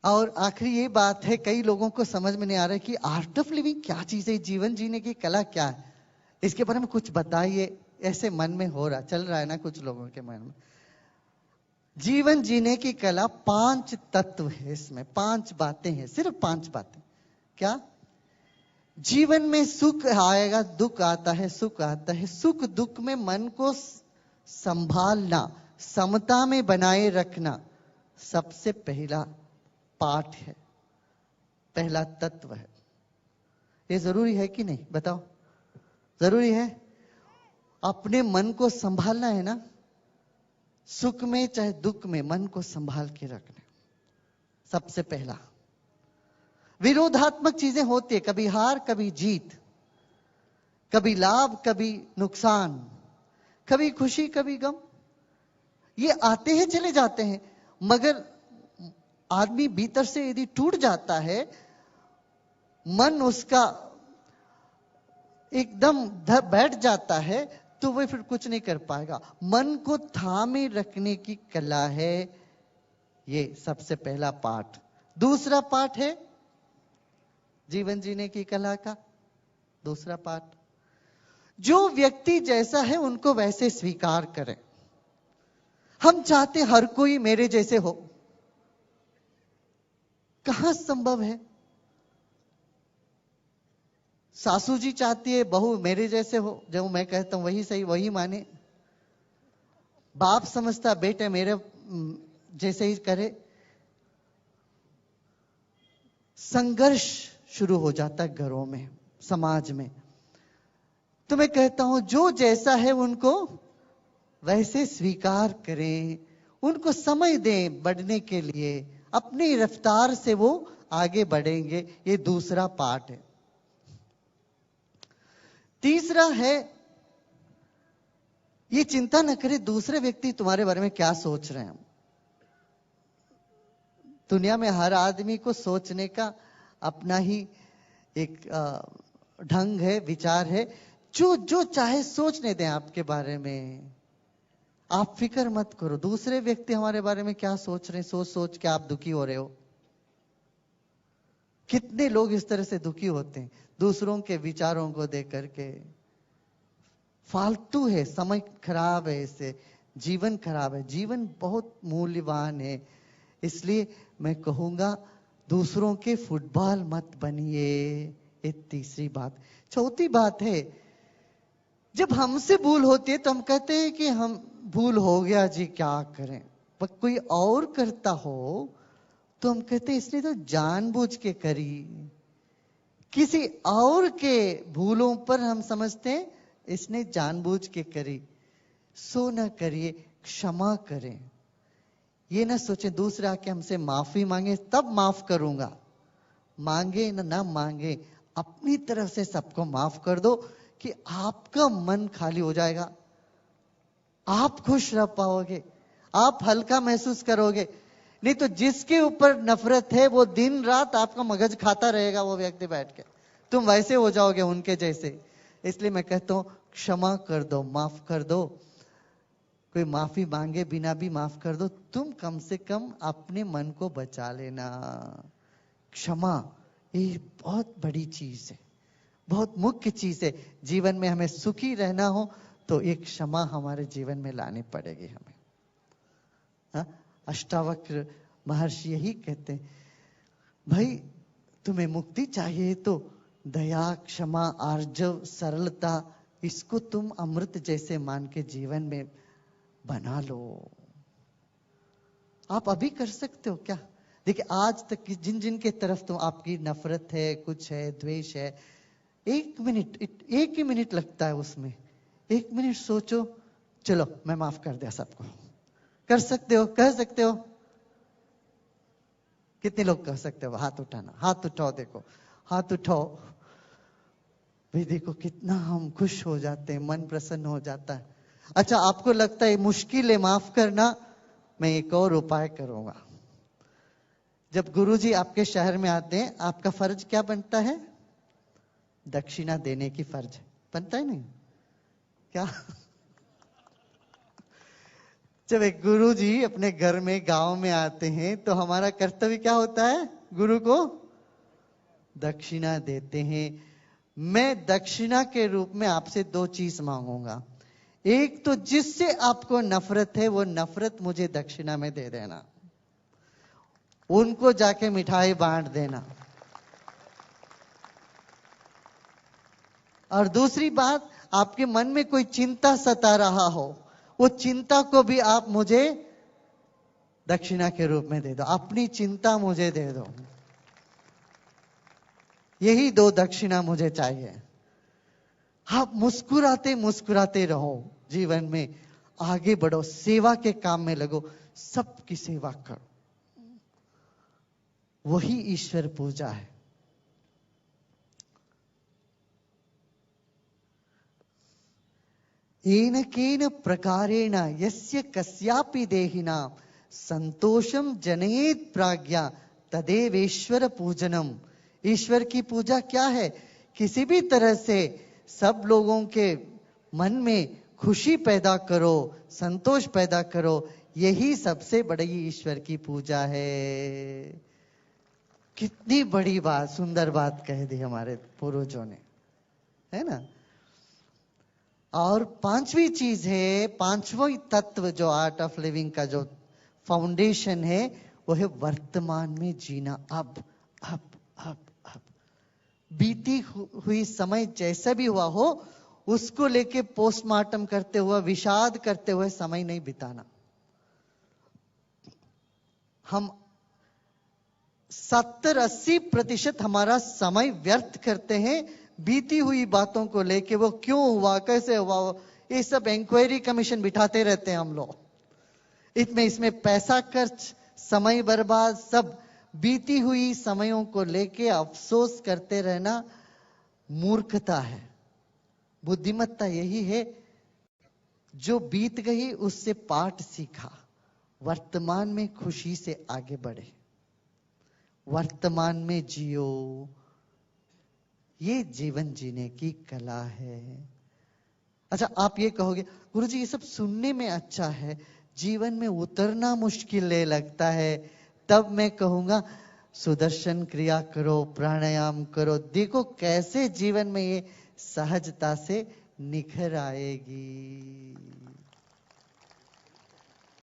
और आखिरी ये बात है, कई लोगों को समझ में नहीं आ रहा है कि आर्ट ऑफ लिविंग क्या चीज है, जीवन जीने की कला क्या है, इसके बारे में कुछ बताइए। ऐसे मन में हो रहा, चल रहा है ना कुछ लोगों के मन में। जीवन जीने की कला 5 तत्व है, इसमें 5 बातें हैं, सिर्फ 5 बातें। क्या? जीवन में सुख आएगा, दुख आता है, सुख आता है। सुख दुख में मन को संभालना, समता में बनाए रखना सबसे पहला पाठ है, पहला तत्व है। ये जरूरी है कि नहीं, बताओ? जरूरी है। अपने मन को संभालना है ना, सुख में चाहे दुख में मन को संभाल के रखना सबसे पहला। विरोधात्मक चीजें होती है, कभी हार कभी जीत, कभी लाभ कभी नुकसान, कभी खुशी कभी गम, ये आते हैं चले जाते हैं। मगर आदमी भीतर से यदि टूट जाता है, मन उसका एकदम बैठ जाता है, तो वह फिर कुछ नहीं कर पाएगा। मन को थामे रखने की कला है ये सबसे पहला पाठ। दूसरा पाठ है जीवन जीने की कला का दूसरा पाठ, जो व्यक्ति जैसा है उनको वैसे स्वीकार करें। हम चाहते हर कोई मेरे जैसे हो, कहां संभव है? सासू जी चाहती है बहू मेरे जैसे हो, जो मैं कहता हूं वही सही वही माने। बाप समझता बेटे मेरे जैसे ही करे। संघर्ष शुरू हो जाता है घरों में, समाज में। तो मैं कहता हूं जो जैसा है उनको वैसे स्वीकार करें, उनको समय दें बढ़ने के लिए, अपनी रफ्तार से वो आगे बढ़ेंगे। ये दूसरा पार्ट है। तीसरा है, ये चिंता न करे दूसरे व्यक्ति तुम्हारे बारे में क्या सोच रहे हैं। दुनिया में हर आदमी को सोचने का अपना ही एक ढंग है, विचार है। जो चाहे सोचने दें आपके बारे में, आप फिक्र मत करो दूसरे व्यक्ति हमारे बारे में क्या सोच रहे हैं। सोच सोच के आप दुखी हो रहे हो। कितने लोग इस तरह से दुखी होते हैं दूसरों के विचारों को देख करके। फालतू है, समय खराब है, इससे जीवन खराब है। जीवन बहुत मूल्यवान है, इसलिए मैं कहूंगा दूसरों के फुटबॉल मत बनिए। ये तीसरी बात। चौथी बात है, जब हमसे भूल होती है तो हम कहते हैं कि हम भूल हो गया जी क्या करें। पर कोई और करता हो तो हम कहते हैं इसने तो जानबूझ के करी। किसी और के भूलों पर हम समझते हैं इसने जानबूझ के करी। सो न करिए, क्षमा करें। ये ना सोचे दूसरा के हमसे माफी मांगे तब माफ करूंगा, मांगे ना मांगे, अपनी तरफ से सबको माफ कर दो कि आपका मन खाली हो जाएगा, आप खुश रह पाओगे, आप हल्का महसूस करोगे। नहीं तो जिसके ऊपर नफरत है वो दिन रात आपका मगज खाता रहेगा, वो व्यक्ति बैठ के, तुम वैसे हो जाओगे उनके जैसे। इसलिए मैं कहता हूं क्षमा कर दो, माफ कर दो। कोई माफी मांगे बिना भी माफ कर दो। तुम कम से कम अपने मन को बचा लेना। क्षमा ये बहुत बड़ी चीज है, बहुत मुख्य चीज है। जीवन में हमें सुखी रहना हो तो एक क्षमा हमारे जीवन में लानी पड़ेगी हमें। हाँ? अष्टावक्र महर्षि यही कहते हैं, भाई तुम्हें मुक्ति चाहिए तो दया, क्षमा, आर्जव, सरलता, इसको तुम अमृत जैसे मान के जीवन में बना लो। आप अभी कर सकते हो क्या? देखिए आज तक जिन जिन के तरफ तो आपकी नफरत है, कुछ है, द्वेष है, एक ही मिनट लगता है उसमें। 1 मिनट सोचो, चलो मैं माफ कर दिया सबको। कर सकते हो? कह सकते हो? कितने लोग कह सकते हो? हाथ उठाना, हाथ उठाओ। देखो हाथ उठाओ भाई, देखो कितना हम खुश हो जाते हैं, मन प्रसन्न हो जाता है। अच्छा आपको लगता है मुश्किल है माफ करना, मैं एक और उपाय करूंगा। जब गुरुजी आपके शहर में आते हैं, आपका फर्ज क्या बनता है? दक्षिणा देने की फर्ज बनता है नहीं क्या? जब एक गुरु जी अपने घर में गांव में आते हैं तो हमारा कर्तव्य क्या होता है? गुरु को दक्षिणा देते हैं। मैं दक्षिणा के रूप में आपसे 2 चीज मांगूंगा। एक तो जिससे आपको नफरत है वो नफरत मुझे दक्षिणा में दे देना, उनको जाके मिठाई बांट देना। और दूसरी बात, आपके मन में कोई चिंता सता रहा हो, वो चिंता को भी आप मुझे दक्षिणा के रूप में दे दो। अपनी चिंता मुझे दे दो। यही 2 दक्षिणा मुझे चाहिए। आप मुस्कुराते मुस्कुराते रहो, जीवन में आगे बढ़ो, सेवा के काम में लगो, सबकी सेवा करो। वही ईश्वर पूजा है। येन केन प्रकारेण यस्य कस्यापि देहिनां संतोषम जनयेत प्राज्ञा तदेवेश्वर पूजनम। ईश्वर की पूजा क्या है? किसी भी तरह से सब लोगों के मन में खुशी पैदा करो, संतोष पैदा करो, यही सबसे बड़ी ईश्वर की पूजा है। कितनी बड़ी बात, सुंदर बात कह दी हमारे पूर्वजों ने, है ना। और 5वीं चीज है, 5वां तत्व जो आर्ट ऑफ लिविंग का जो फाउंडेशन है, वो है वर्तमान में जीना। अब अब अब अब बीती हुई समय जैसा भी हुआ हो, उसको लेके पोस्टमार्टम करते हुए, विषाद करते हुए समय नहीं बिताना। हम 70-80% हमारा समय व्यर्थ करते हैं बीती हुई बातों को लेके। वो क्यों हुआ, कैसे हुआ, ये सब इंक्वायरी कमीशन बिठाते रहते हैं हम लोग। इसमें पैसा खर्च, समय बर्बाद, सब बीती हुई समयों को लेके अफसोस करते रहना मूर्खता है। बुद्धिमत्ता यही है जो बीत गई उससे पाठ सीखा, वर्तमान में खुशी से आगे बढ़े, वर्तमान में जियो। ये जीवन जीने की कला है। अच्छा, आप ये कहोगे गुरुजी ये सब सुनने में अच्छा है, जीवन में उतरना मुश्किल लगता है। तब मैं कहूंगा सुदर्शन क्रिया करो, प्राणायाम करो, देखो कैसे जीवन में ये सहजता से निखर आएगी।